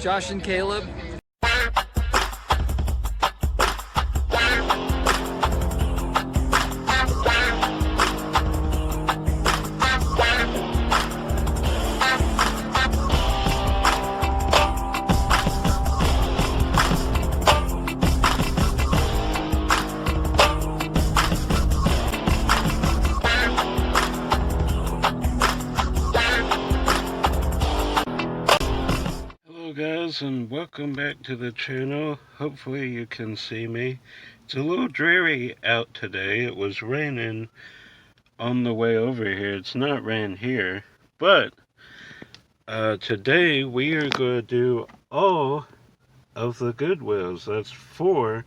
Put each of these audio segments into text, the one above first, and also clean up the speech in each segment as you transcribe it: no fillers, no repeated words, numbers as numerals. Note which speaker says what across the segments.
Speaker 1: Josh and Caleb.
Speaker 2: Guys, and welcome back to the channel. Hopefully you can see me. It's a little dreary out today. It was raining on the way over here. It's not rain here, but today we are going to do all of the Goodwills. That's 4,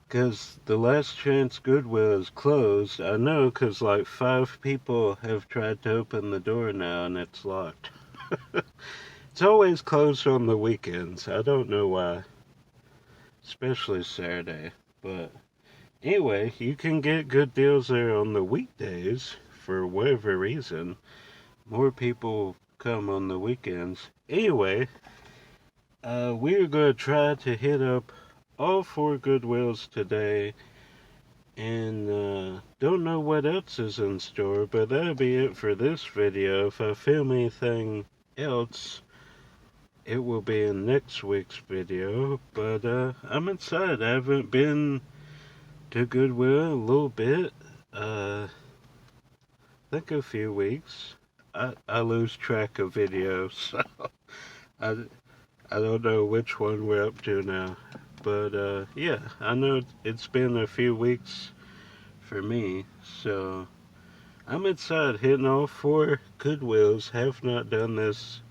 Speaker 2: because the Last Chance Goodwill is closed. I know, because like 5 people have tried to open the door now and it's locked. It's always closed on the weekends. I don't know why. Especially Saturday. But anyway, you can get good deals there on the weekdays for whatever reason. More people come on the weekends. Anyway, we're going to try to hit up all 4 Goodwills today. And don't know what else is in store, but that'll be it for this video. If I film anything else, it will be in next week's video, but I'm excited. I haven't been to Goodwill a little bit. I think a few weeks. I lose track of videos, so I don't know which one we're up to now. But yeah, I know it's been a few weeks for me, so I'm excited. Hitting all 4 Goodwills. Have not done this.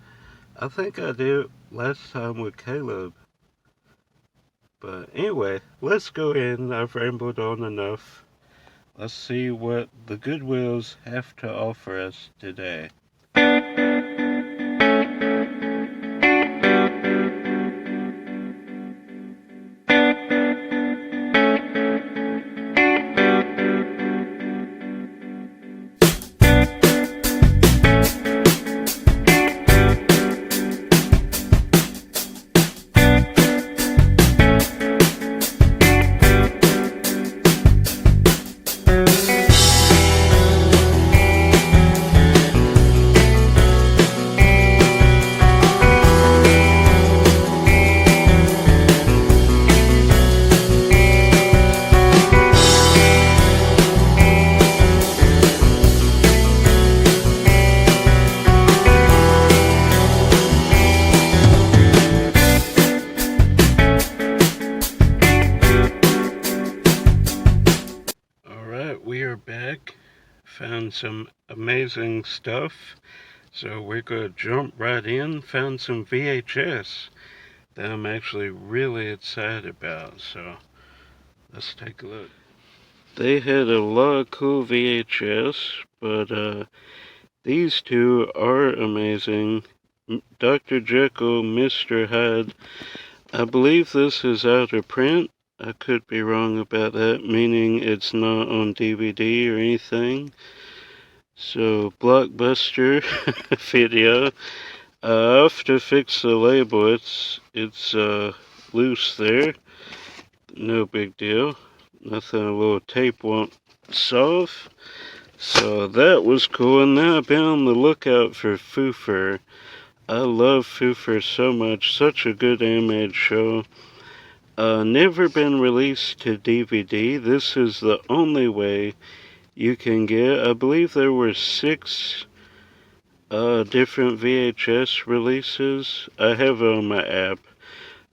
Speaker 2: I think I did last time with Caleb. But anyway, let's go in. I've rambled on enough. Let's see what the Goodwills have to offer us today. We are back. Found some amazing stuff. So we're going to jump right in. Found some VHS that I'm actually really excited about. So let's take a look. They had a lot of cool VHS, but these 2 are amazing. Dr. Jekyll, Mr. Hyde. I believe this is out of print. I could be wrong about that, meaning it's not on DVD or anything. So, Blockbuster video. I have to fix the label. It's loose there. No big deal. Nothing a little tape won't solve. So that was cool. And now I've been on the lookout for Foofer. I love Foofer so much. Such a good animated show. Never been released to DVD. This is the only way you can get. I believe there were 6 different VHS releases. I have it on my app.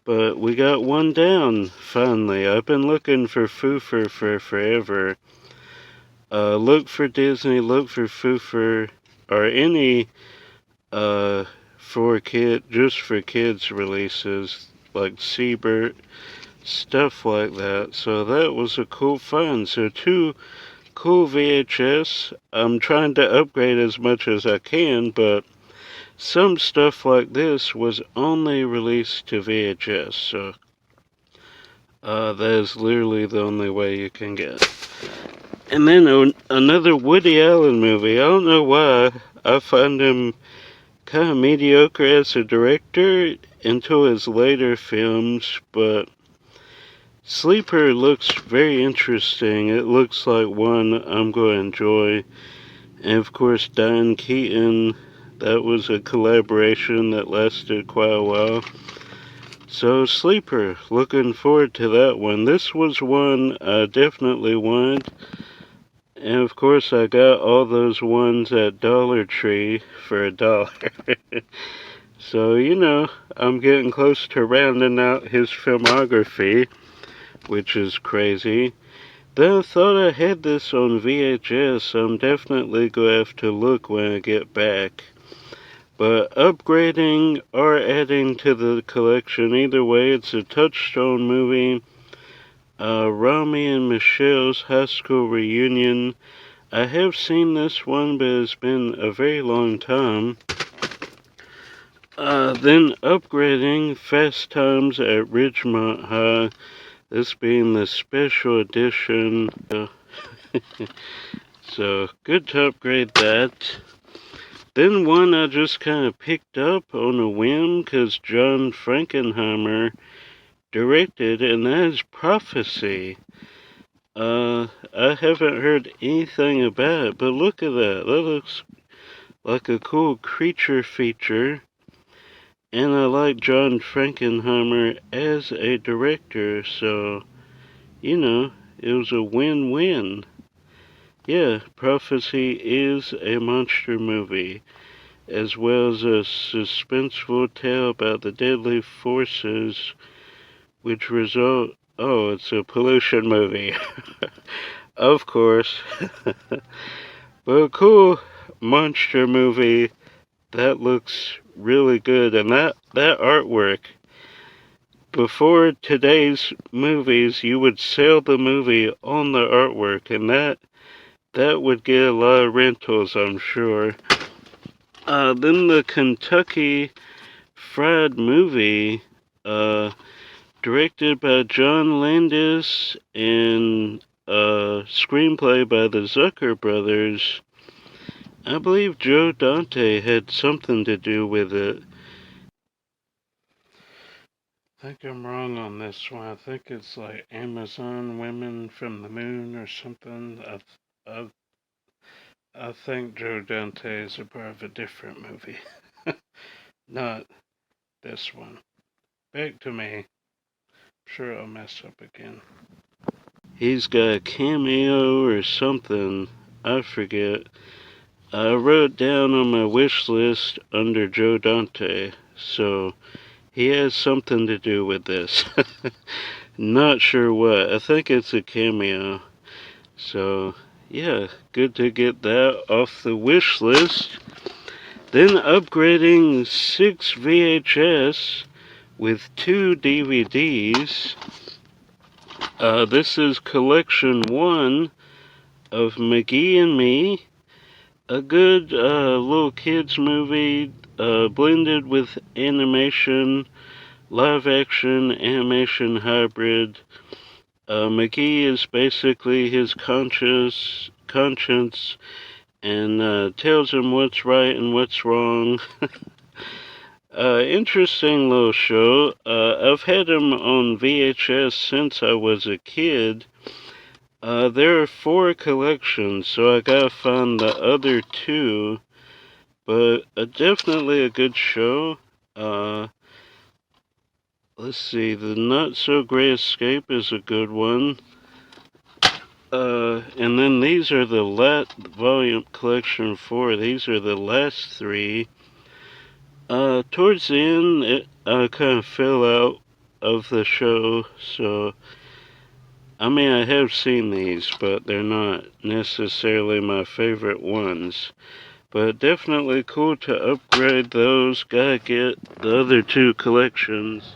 Speaker 2: But we got one down, finally. I've been looking for Foofer for forever. Look for Disney, look for Foofer, or any just for kids releases, like Seabird, stuff like that. So that was a cool find. So 2 cool VHS. I'm trying to upgrade as much as I can, but some stuff like this was only released to VHS, so that is literally the only way you can get. And then another Woody Allen movie. I don't know why I find him kind of mediocre as a director until his later films, but Sleeper looks very interesting. It looks like one I'm going to enjoy. And of course, Diane Keaton, that was a collaboration that lasted quite a while. So, Sleeper, looking forward to that one. This was one I definitely wanted. And of course, I got all those ones at Dollar Tree for $1. So, I'm getting close to rounding out his filmography, which is crazy. Then I thought I had this on VHS. I'm definitely going to have to look when I get back. But upgrading or adding to the collection, either way, it's a Touchstone movie. Rami and Michelle's high school reunion. I have seen this one, but it's been a very long time. Then upgrading Fast Times at Ridgemont High. This being the special edition. So, good to upgrade that. Then one I just kind of picked up on a whim because John Frankenheimer directed, and that is Prophecy. I haven't heard anything about it, but look at that. That looks like a cool creature feature. And I like John Frankenheimer as a director, so, it was a win-win. Yeah, Prophecy is a monster movie, as well as a suspenseful tale about the deadly forces which result... Oh, it's a pollution movie. Of course. But a cool monster movie. That looks really good. And that artwork, before today's movies, you would sell the movie on the artwork, and that would get a lot of rentals, I'm sure. Then the Kentucky Fried Movie, directed by John Landis and screenplay by the Zucker brothers. I believe Joe Dante had something to do with it. I think I'm wrong on this one. I think it's like Amazon Women from the Moon or something. I think Joe Dante is a part of a different movie. Not this one. Back to me. Sure I'll mess up again. He's got a cameo or something. I forget. I wrote down on my wish list under Joe Dante, so he has something to do with this. Not sure what. I think it's a cameo. So, yeah, good to get that off the wish list. Then upgrading 6 VHS with 2 DVDs. This is collection 1 of McGee and Me. A good little kids movie blended with animation, live action, animation hybrid. McGee is basically his conscience and tells him what's right and what's wrong. Interesting little show. I've had him on VHS since I was a kid. There are 4 collections, so I gotta find the other 2. But definitely a good show. Let's see, The Not So Great Escape is a good one. And then these are the volume collection 4. These are the last 3. Towards the end, it kind of fell out of the show, so I mean, I have seen these, but they're not necessarily my favorite ones. But definitely cool to upgrade those. Gotta get the other 2 collections.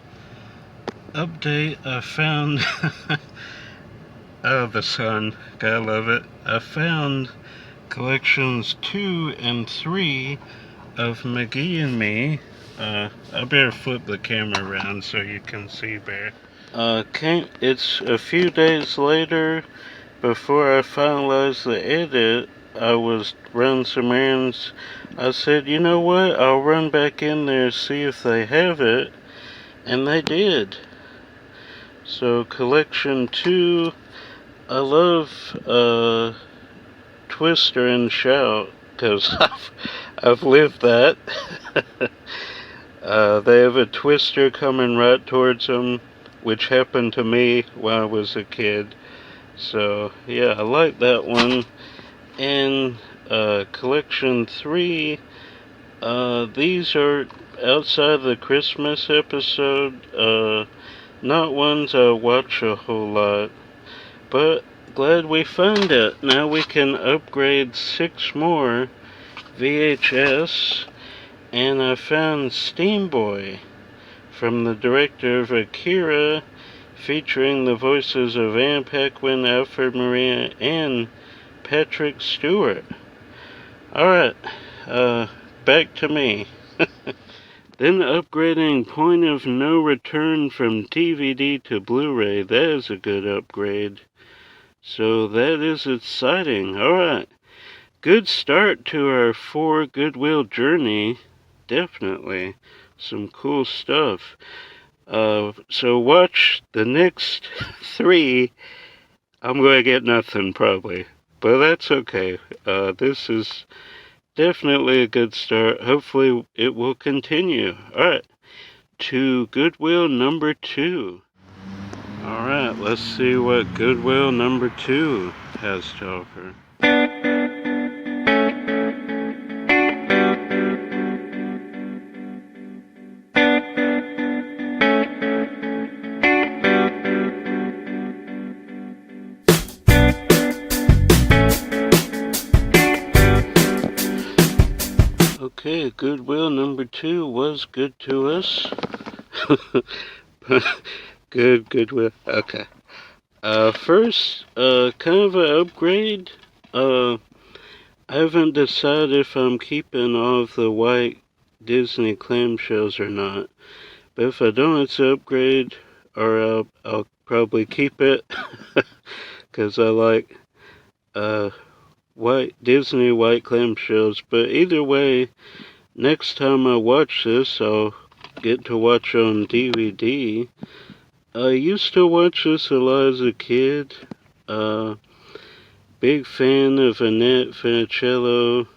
Speaker 2: Update, I found... Oh, the sun. Gotta love it. I found collections 2 and 3 of McGee and Me. I better flip the camera around so you can see better. It's a few days later, before I finalize the edit, I was running some errands. I said, you know what? I'll run back in there, see if they have it. And they did. So, collection 2. I love Twister and Shout, because I've lived that. They have a twister coming right towards them, which happened to me when I was a kid. So, yeah, I like that one. And collection 3, these are outside the Christmas episode, not ones I watch a whole lot, but glad we found it. Now we can upgrade 6 more VHS, and I found Steam Boy from the director of Akira, featuring the voices of Anne Paquin, Alfred Maria, and Patrick Stewart. Alright, back to me. Then upgrading Point of No Return from DVD to Blu-ray, that is a good upgrade. So that is exciting. Alright, good start to our 4 Goodwill journey. Definitely. Some cool stuff. So watch the next 3. I'm going to get nothing probably, but that's okay. This is definitely a good start. Hopefully it will continue. Alright, to Goodwill number 2. Alright, let's see what Goodwill number 2 has to offer. Okay, Goodwill number 2 was good to us. Goodwill. Okay. First, kind of an upgrade. I haven't decided if I'm keeping all of the white Disney clamshells or not. But if I don't, it's an upgrade, or I'll probably keep it. Because I like white Disney white clamshells. But either way, next time I watch this, I'll get to watch on DVD. I used to watch this a lot as a kid. Big fan of Annette Funicello,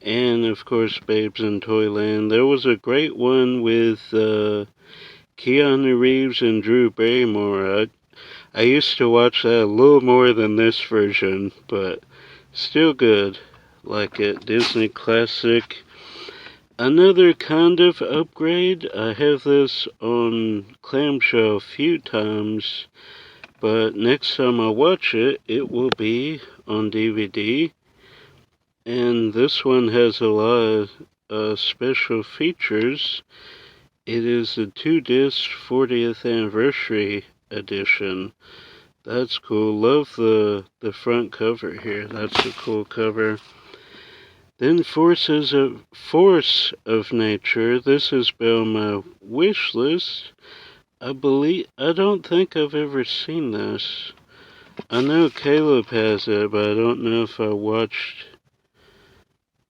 Speaker 2: and of course Babes in Toyland. There was a great one with Keanu Reeves and Drew Barrymore. I used to watch that a little more than this version, but still good. Like it. Disney classic. Another kind of upgrade. I have this on clamshell a few times, but next time I watch it, it will be on DVD. And this one has a lot of special features. It is the 2-disc 40th anniversary edition. That's cool. Love the front cover here. That's a cool cover. Then Force of Nature. This has been on my wish list. I don't think I've ever seen this. I know Caleb has it, but I don't know if I watched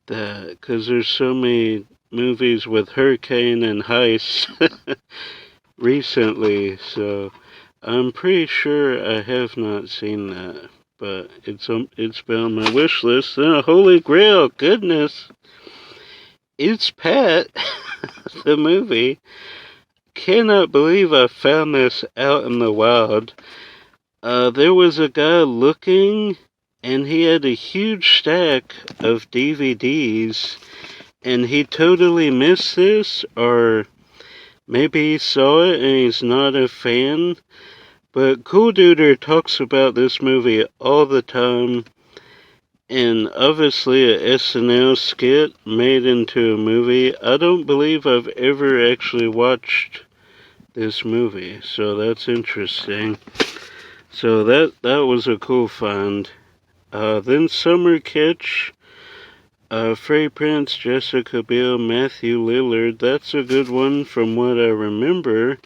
Speaker 2: that, because there's so many movies with Hurricane and Heist recently, so I'm pretty sure I have not seen that. But it's been on my wish list. Then a Holy Grail, goodness. It's Pat, the movie. Cannot believe I found this out in the wild. There was a guy looking, and he had a huge stack of DVDs, and he totally missed this, or maybe he saw it and he's not a fan. But Cool Duder talks about this movie all the time, and obviously a SNL skit made into a movie. I don't believe I've ever actually watched this movie, so that's interesting. So that was a cool find. Then Summer Catch, Freddie Prinze, Jessica Biel, Matthew Lillard. That's a good one from what I remember.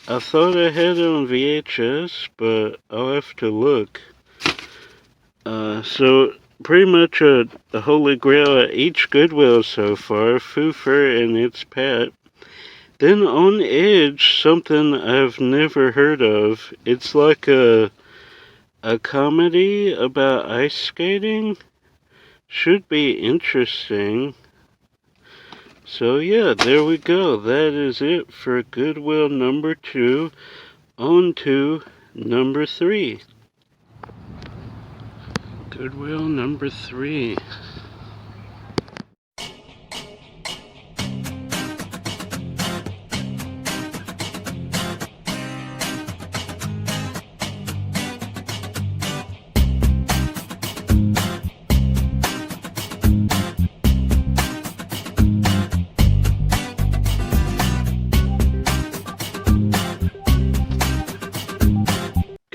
Speaker 2: I thought I had it on VHS, but I'll have to look. So pretty much a holy grail at each Goodwill so far, Foofer and its pet. Then on Edge, something I've never heard of. It's like a comedy about ice skating. Should be interesting. So yeah, there we go. That is it for Goodwill number 2. On to number 3. Goodwill number 3.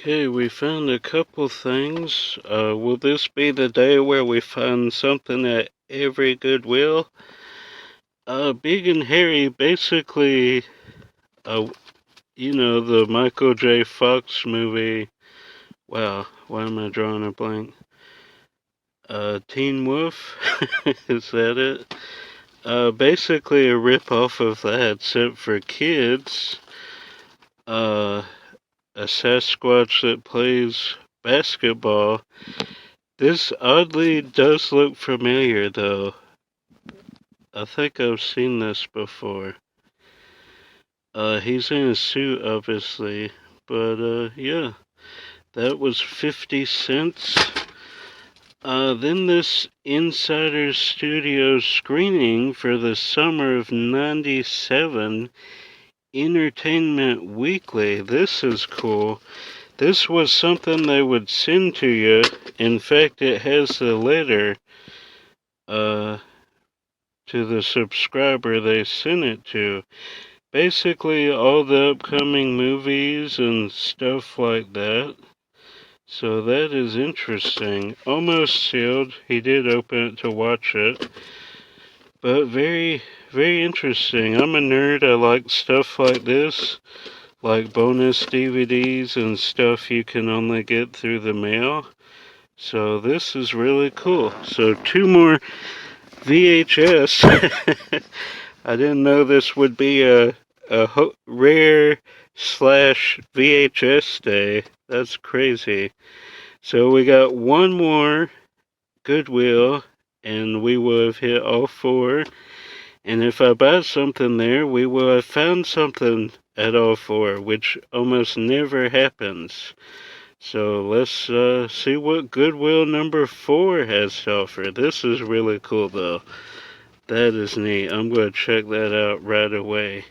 Speaker 2: Okay, we found a couple things. Will this be the day where we find something at every Goodwill? Big and Hairy, basically, the Michael J. Fox movie. Wow, why am I drawing a blank? Teen Wolf? Is that it? Basically a rip-off of that, except for kids. A Sasquatch that plays basketball. This oddly does look familiar, though. I think I've seen this before. He's in a suit, obviously. But, yeah. That was 50 cents. Then this Insider Studios screening for the summer of '97. Entertainment Weekly. This is cool. This was something they would send to you. In fact, it has the letter to the subscriber they sent it to. Basically, all the upcoming movies and stuff like that. So that is interesting. Almost sealed. He did open it to watch it. But very, very interesting. I'm a nerd. I like stuff like this. Like bonus DVDs and stuff you can only get through the mail. So this is really cool. So 2 more VHS. I didn't know this would be a rare / VHS day. That's crazy. So we got 1 more Goodwill, and we will have hit all 4. And if I buy something there, we will have found something at all 4, which almost never happens. So let's see what Goodwill number 4 has to offer. This is really cool, though. That is neat. I'm going to check that out right away.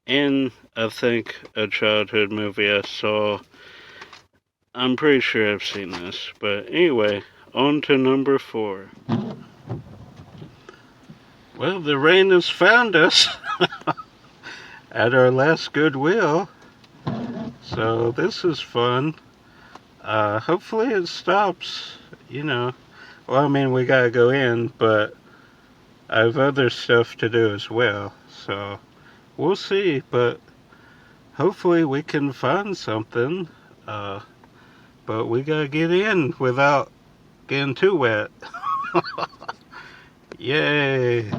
Speaker 2: And I think a childhood movie I saw. I'm pretty sure I've seen this. But anyway, on to number 4. Well, the rain has found us at our last Goodwill. So this is fun. Hopefully it stops, Well, I mean, we gotta go in, but I have other stuff to do as well. So we'll see, but hopefully we can find something. But we gotta get in without getting too wet. Yay!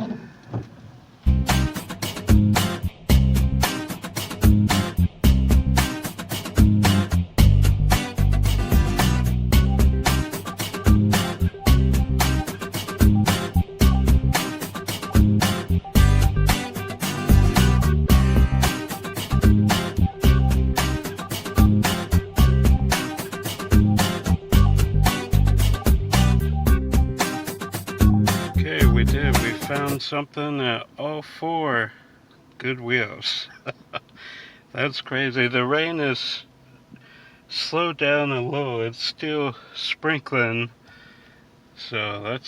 Speaker 2: Found something at all 4 Goodwills. That's crazy. The rain is slowed down a little. It's still sprinkling. So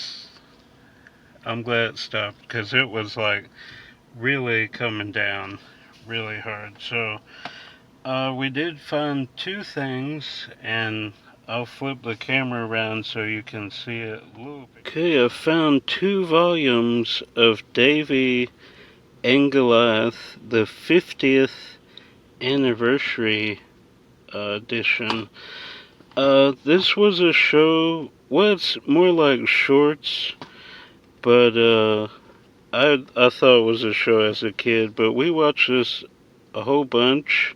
Speaker 2: I'm glad it stopped, because it was like really coming down really hard. So we did find 2 things, and I'll flip the camera around so you can see it a little bit. Okay, I found 2 volumes of Davy and Goliath, the 50th anniversary edition. This was a show well, it's more like shorts, but I thought it was a show as a kid, but we watched this a whole bunch.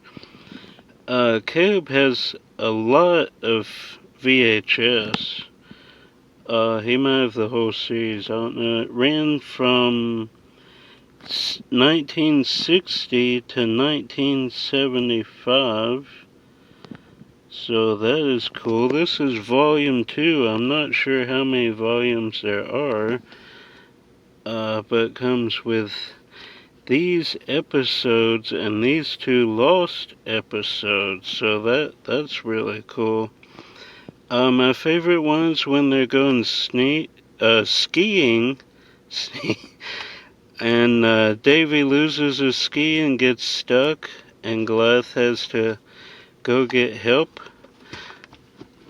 Speaker 2: Caleb has a lot of VHS. He might have the whole series. I don't know. It ran from 1960 to 1975. So that is cool. This is volume 2. I'm not sure how many volumes there are. But it comes with these episodes and these 2 lost episodes. So that's really cool. My favorite one's when they're going skiing. And Davy loses his ski and gets stuck, and Goliath has to go get help.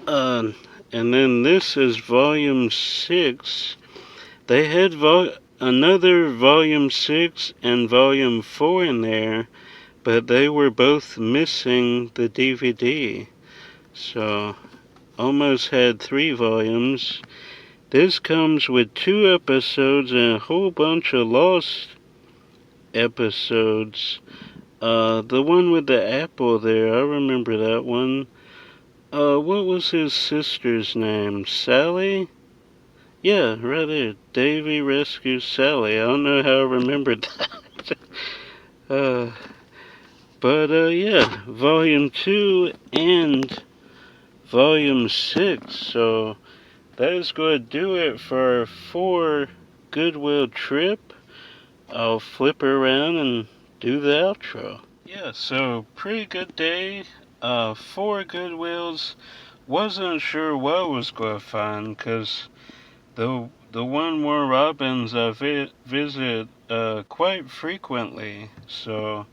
Speaker 2: And then this is volume 6. They had another volume 6 and volume 4 in there, but they were both missing the DVD. So, almost had 3 volumes. This comes with 2 episodes and a whole bunch of lost episodes. The one with the apple there, I remember that one. What was his sister's name? Sally? Yeah, right there. Davy rescues Sally. I don't know how I remembered that. Yeah, volume 2 and volume 6. So that is going to do it for our 4 Goodwill trip. I'll flip around and do the outro. Yeah, so pretty good day. 4 Goodwills. Wasn't sure what I was going to find, because the one more Robins I visit quite frequently. So,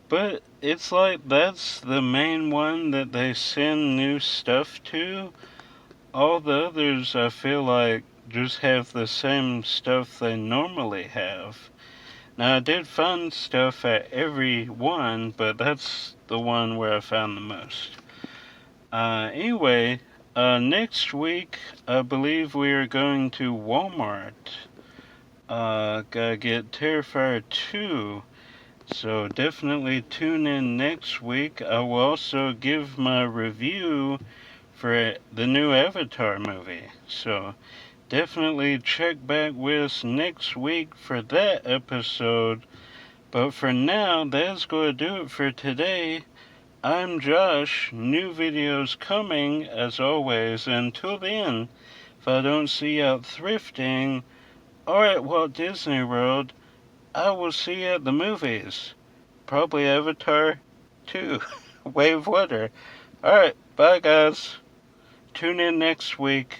Speaker 2: but it's like that's the main one that they send new stuff to. All the others, I feel like, just have the same stuff they normally have. Now, I did find stuff at every one, but that's the one where I found the most. Anyway, next week, I believe we are going to Walmart. Gotta get Terrifier 2. So definitely tune in next week. I will also give my review for the new Avatar movie. So definitely check back with us next week for that episode. But for now, that's going to do it for today. I'm Josh. New videos coming, as always. Until then, if I don't see you out thrifting or at Walt Disney World, I will see you at the movies. Probably Avatar 2. Wave Water. Alright, bye guys. Tune in next week.